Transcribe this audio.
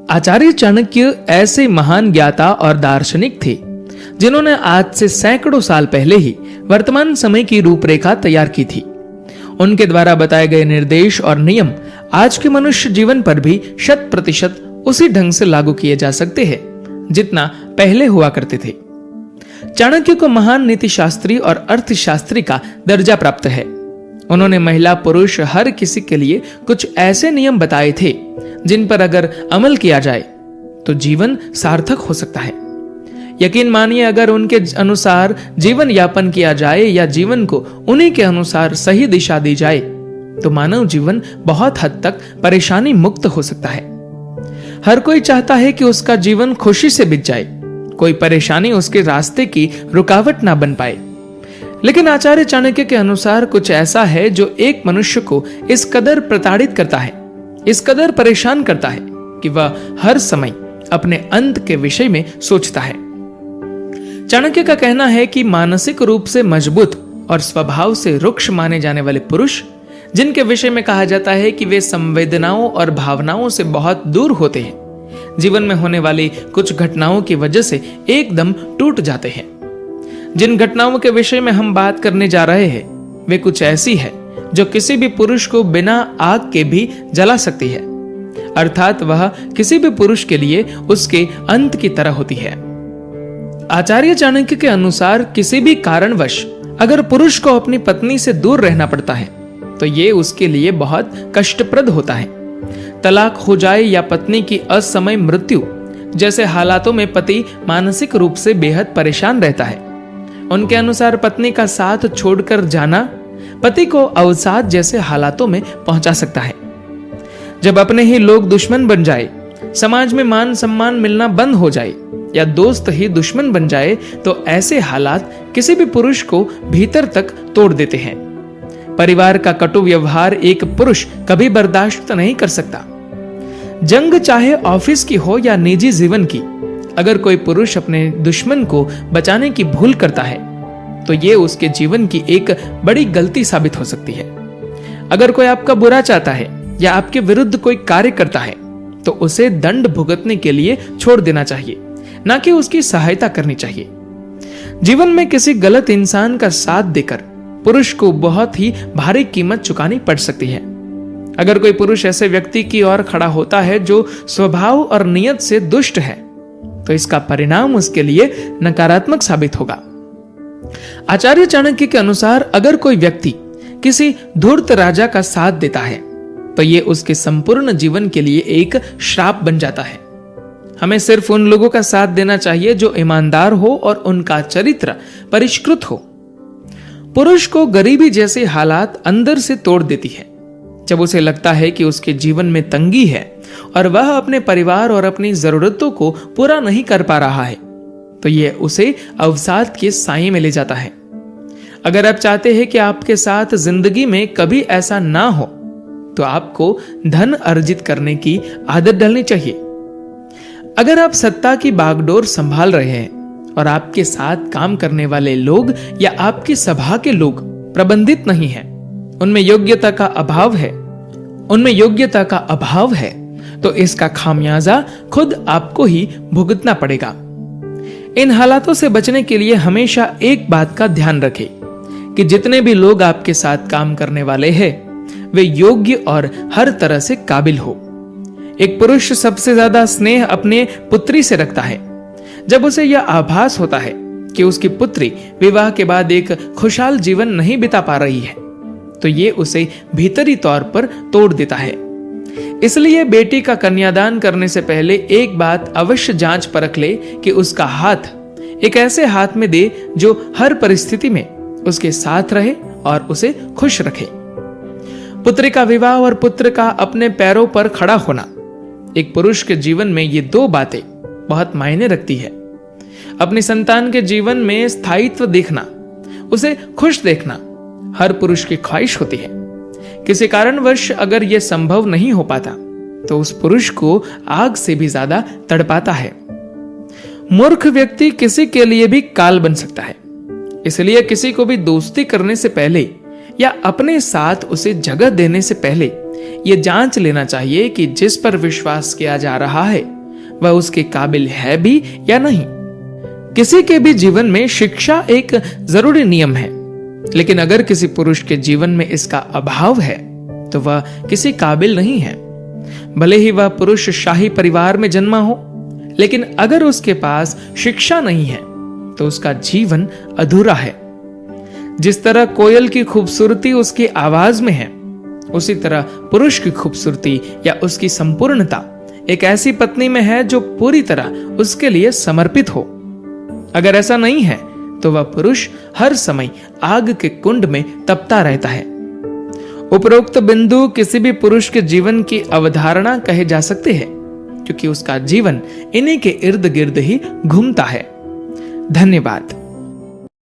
आचार्य चाणक्य ऐसे महान ज्ञाता और दार्शनिक थे जिन्होंने आज से सैकड़ों साल पहले ही वर्तमान समय की रूपरेखा तैयार की थी। उनके द्वारा बताए गए निर्देश और नियम आज के मनुष्य जीवन पर भी 100% उसी ढंग से लागू किए जा सकते हैं जितना पहले हुआ करते थे। चाणक्य को महान नीति शास्त्री और अर्थशास्त्री का दर्जा प्राप्त है। उन्होंने महिला पुरुष हर किसी के लिए कुछ ऐसे नियम बताए थे जिन पर अगर अमल किया जाए तो जीवन सार्थक हो सकता है। यकीन मानिए, अगर उनके अनुसार जीवन यापन किया जाए या जीवन को उन्हीं के अनुसार सही दिशा दी जाए तो मानव जीवन बहुत हद तक परेशानी मुक्त हो सकता है। हर कोई चाहता है कि उसका जीवन खुशी से बीत जाए, कोई परेशानी उसके रास्ते की रुकावट ना बन पाए। लेकिन आचार्य चाणक्य के अनुसार कुछ ऐसा है जो एक मनुष्य को इस कदर प्रताड़ित करता है, इस कदर परेशान करता है कि वह हर समय अपने अंत के विषय में सोचता है। चाणक्य का कहना है कि मानसिक रूप से मजबूत और स्वभाव से रुक्ष माने जाने वाले पुरुष, जिनके विषय में कहा जाता है कि वे संवेदनाओं और भावनाओं से बहुत दूर होते हैं, जीवन में होने वाली कुछ घटनाओं की वजह से एकदम टूट जाते हैं। जिन घटनाओं के विषय में हम बात करने जा रहे हैं वे कुछ ऐसी है जो किसी भी पुरुष को बिना आग के भी जला सकती है, अर्थात वह किसी भी पुरुष के लिए उसके अंत की तरह होती है। आचार्य चाणक्य के अनुसार किसी भी कारणवश अगर पुरुष को अपनी पत्नी से दूर रहना पड़ता है तो ये उसके लिए बहुत कष्टप्रद होता है। तलाक हो जाए या पत्नी की असमय मृत्यु जैसे हालातों में पति मानसिक रूप से बेहद परेशान रहता है। उनके अनुसार पत्नी का साथ छोड़कर जाना पति को अवसाद जैसे हालातों में पहुंचा सकता है। जब अपने ही लोग दुश्मन बन जाए, समाज में मान सम्मान मिलना बंद हो जाए या दोस्त ही दुश्मन बन जाए तो ऐसे हालात किसी भी पुरुष को भीतर तक तोड़ देते हैं। परिवार का कटु व्यवहार एक पुरुष कभी बर्दाश्त नहीं कर सकता। जंग चाहे ऑफिस की हो या निजी जीवन की, अगर कोई पुरुष अपने दुश्मन को बचाने की भूल करता है तो ये उसके जीवन की एक बड़ी गलती साबित हो सकती है। अगर कोई आपका बुरा चाहता है या आपके विरुद्ध कोई कार्य करता है तो उसे दंड भुगतने के लिए छोड़ देना चाहिए, ना कि उसकी सहायता करनी चाहिए। जीवन में किसी गलत इंसान का साथ देकर पुरुष को बहुत ही भारी कीमत चुकानी पड़ सकती है। अगर कोई पुरुष ऐसे व्यक्ति की ओर खड़ा होता है जो स्वभाव और नियत से दुष्ट है तो इसका परिणाम उसके लिए नकारात्मक साबित होगा। आचार्य चाणक्य के अनुसार अगर कोई व्यक्ति किसी धूर्त राजा का साथ देता है तो ये उसके संपूर्ण जीवन के लिए एक श्राप बन जाता है। हमें सिर्फ उन लोगों का साथ देना चाहिए जो ईमानदार हो और उनका चरित्र परिष्कृत हो। पुरुष को गरीबी जैसे हालात अंदर से तोड़ देती है। जब उसे लगता है कि उसके जीवन में तंगी है और वह अपने परिवार और अपनी जरूरतों को पूरा नहीं कर पा रहा है तो यह उसे अवसाद के साए में ले जाता है। अगर आप चाहते हैं कि आपके साथ जिंदगी में कभी ऐसा ना हो तो आपको धन अर्जित करने की आदत डालनी चाहिए। अगर आप सत्ता की बागडोर संभाल रहे हैं और आपके साथ काम करने वाले लोग या आपकी सभा के लोग प्रबंधित नहीं हैं, उनमें योग्यता का अभाव है तो इसका खामियाजा खुद आपको ही भुगतना पड़ेगा। इन हालातों से बचने के लिए हमेशा एक बात का ध्यान रखें कि जितने भी लोग आपके साथ काम करने वाले हैं वे योग्य और हर तरह से काबिल हो। एक पुरुष सबसे ज्यादा स्नेह अपने पुत्री से रखता है। जब उसे यह आभास होता है कि उसकी पुत्री विवाह के बाद एक खुशहाल जीवन नहीं बिता पा रही है तो ये उसे भीतरी तौर पर तोड़ देता है। इसलिए बेटी का कन्यादान करने से पहले एक बात अवश्य जांच परख ले कि उसका हाथ एक ऐसे हाथ में दे जो हर परिस्थिति में उसके साथ रहे और उसे खुश रखे। पुत्री का विवाह और पुत्र का अपने पैरों पर खड़ा होना, एक पुरुष के जीवन में ये दो बातें बहुत मायने रखती है। अपनी संतान के जीवन में स्थायित्व देखना, उसे खुश देखना हर पुरुष की ख्वाहिश होती है। किसी कारणवश अगर यह संभव नहीं हो पाता तो उस पुरुष को आग से भी ज्यादा तड़पाता है। मूर्ख व्यक्ति किसी के लिए भी काल बन सकता है। इसलिए किसी को भी दोस्ती करने से पहले या अपने साथ उसे जगह देने से पहले यह जांच लेना चाहिए कि जिस पर विश्वास किया जा रहा है वह उसके काबिल है भी या नहीं। किसी के भी जीवन में शिक्षा एक जरूरी नियम है, लेकिन अगर किसी पुरुष के जीवन में इसका अभाव है तो वह किसी काबिल नहीं है। भले ही वह पुरुष शाही परिवार में जन्मा हो, लेकिन अगर उसके पास शिक्षा नहीं है तो उसका जीवन अधूरा है। जिस तरह कोयल की खूबसूरती उसकी आवाज में है, उसी तरह पुरुष की खूबसूरती या उसकी संपूर्णता एक ऐसी पत्नी में है जो पूरी तरह उसके लिए समर्पित हो। अगर ऐसा नहीं है तो वह पुरुष हर समय आग के कुंड में तपता रहता है। उपरोक्त बिंदु किसी भी पुरुष के जीवन की अवधारणा कहे जा सकते हैं, क्योंकि उसका जीवन इन्हीं के इर्द गिर्द ही घूमता है। धन्यवाद।